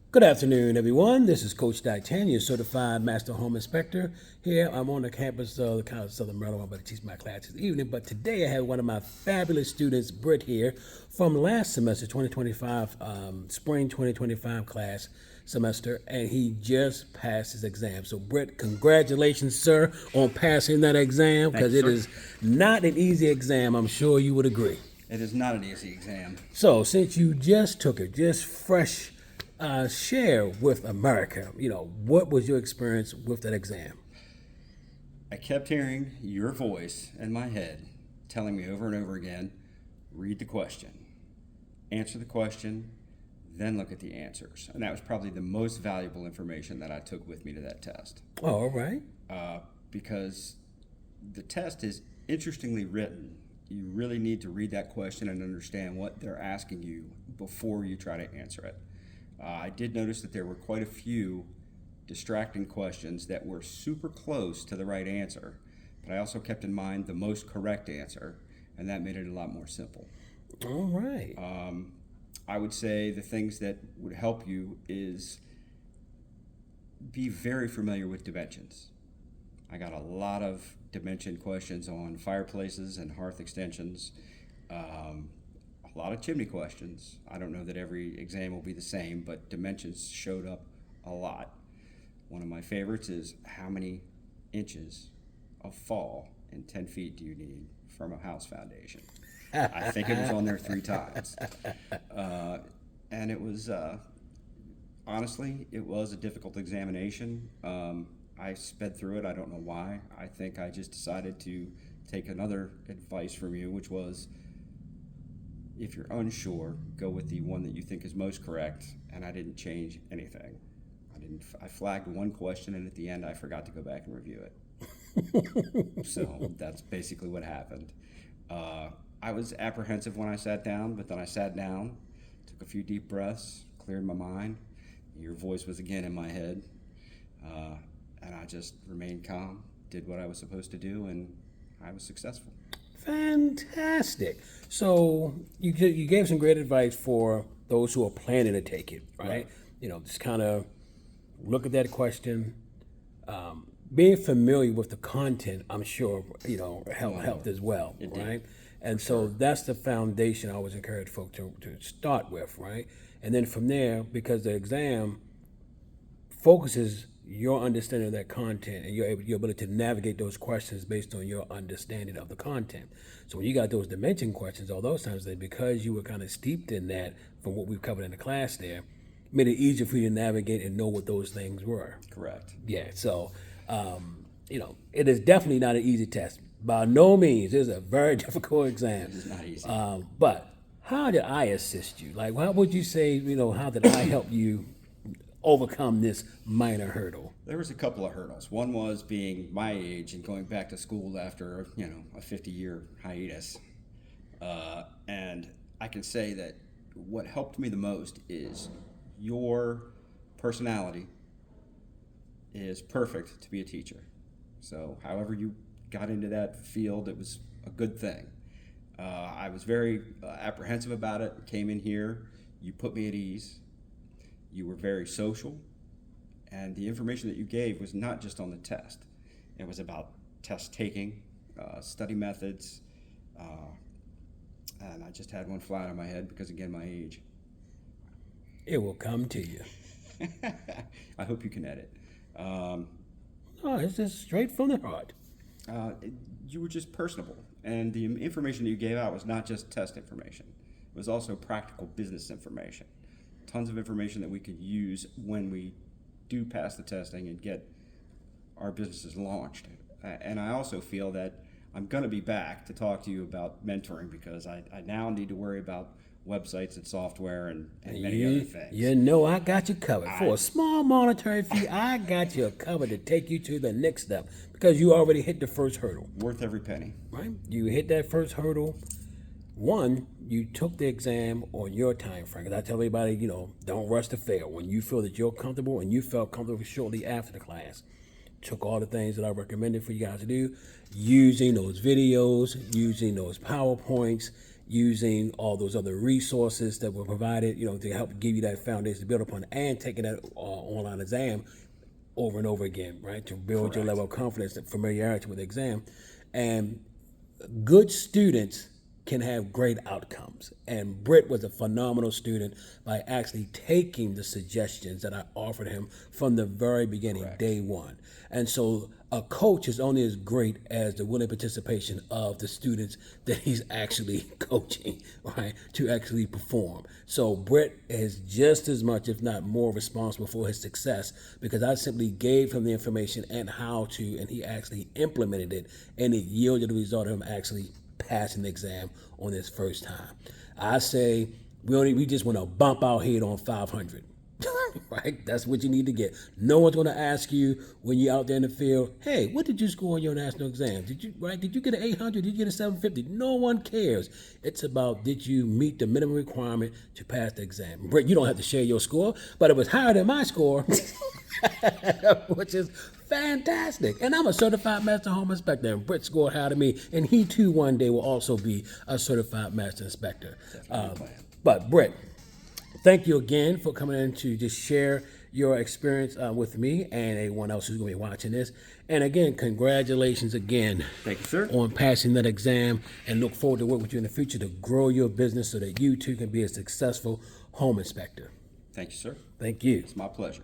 Good afternoon, everyone. This is Coach D'Artagnan, Certified Master Home Inspector. Here, I'm on the campus of the College of Southern Maryland. I'm about to teach my class this evening, but today I have one of my fabulous students, Britt, here from last semester, 2025, spring 2025 class semester, and he just passed his exam. So, Britt, congratulations, sir, on passing that exam, because it is not an easy exam. I'm sure you would agree. It is not an easy exam. So, since you just took it, just fresh, share with America, what was your experience with that exam? I kept hearing your voice in my head telling me over and over again, read the question, answer the question, then look at the answers. And that was probably the most valuable information that I took with me to that test. Oh, all right. Because the test is interestingly written. You really need to read that question and understand what they're asking you before you try to answer it. I did notice that there were quite a few distracting questions that were super close to the right answer, but I also kept in mind the most correct answer, and that made it a lot more simple. All right. I would say the things that would help you is be very familiar with dimensions. I got a lot of dimension questions on fireplaces and hearth extensions. A lot of chimney questions. I don't know that every exam will be the same, but dimensions showed up a lot. One of my favorites is how many inches of fall in 10 feet do you need from a house foundation? I think it was on there 3 times. And it was, honestly, it was a difficult examination. I sped through it. I don't know why. I think I just decided to take another advice from you, which was, if you're unsure, go with the one that you think is most correct, and I didn't change anything. I flagged one question, and at the end I forgot to go back and review it. So that's basically what happened. I was apprehensive when I sat down, but then I sat down, took a few deep breaths, cleared my mind. Your voice was again in my head, and I just remained calm, did what I was supposed to do, and I was successful. Fantastic. So you gave some great advice for those who are planning to take it, right? Just kind of look at that question. Being familiar with the content, I'm sure, helped as well, right? And so that's the foundation I always encourage folks to start with, right? And then from there, because the exam focuses your understanding of that content and your ability to navigate those questions based on your understanding of the content. So when you got those dimension questions, all those times, because you were kind of steeped in that from what we've covered in the class there, made it easier for you to navigate and know what those things were. Correct. Yeah, so, it is definitely not an easy test. By no means, it's a very difficult exam. It is not easy. But how did I assist you? Like, how would you say, how did I help you overcome this minor hurdle? There was a couple of hurdles. One was being my age and going back to school after, a 50-year hiatus. And I can say that what helped me the most is your personality is perfect to be a teacher. So however you got into that field, it was a good thing. I was very apprehensive about it, came in here, you put me at ease. You were very social, and the information that you gave was not just on the test. It was about test taking, study methods, and I just had one fly out of my head because, again, my age. It will come to you. I hope you can edit. No, it's just straight from the heart. You were just personable, and the information that you gave out was not just test information. It was also practical business information. Tons of information that we could use when we do pass the testing and get our businesses launched. And I also feel that I'm going to be back to talk to you about mentoring, because I now need to worry about websites and software and many other things. I got you covered. For a small monetary fee, I got you covered to take you to the next step, because you already hit the first hurdle. Worth every penny. Right? You hit that first hurdle. One, you took the exam on your time frame. Because I tell everybody, don't rush to fail. When you feel that you're comfortable, and you felt comfortable shortly after the class, took all the things that I recommended for you guys to do, using those videos, using those PowerPoints, using all those other resources that were provided, to help give you that foundation to build upon, and taking that online exam over and over again, right, to build your level of confidence and familiarity with the exam. And good students can have great outcomes. And Britt was a phenomenal student by actually taking the suggestions that I offered him from the very beginning, day one. And so a coach is only as great as the willing participation of the students that he's actually coaching, right, to actually perform. So Britt is just as much, if not more, responsible for his success, because I simply gave him the information and how to, and he actually implemented it, and it yielded the result of him actually passing the exam on his first time. I say we just want to bump our head on 500. Right? That's what you need to get. No one's going to ask you when you're out there in the field, hey, what did you score on your national exam? Did you get an 800? Did you get a 750? No one cares. It's about, did you meet the minimum requirement to pass the exam? Britt, you don't have to share your score, but it was higher than my score, which is fantastic. And I'm a certified master home inspector, and Britt scored higher than me, and he too one day will also be a certified master inspector. But Britt, thank you again for coming in to just share your experience with me and anyone else who's going to be watching this. And again, congratulations again. Thank you, sir. On passing that exam, and look forward to working with you in the future to grow your business so that you too can be a successful home inspector. Thank you, sir. Thank you. It's my pleasure.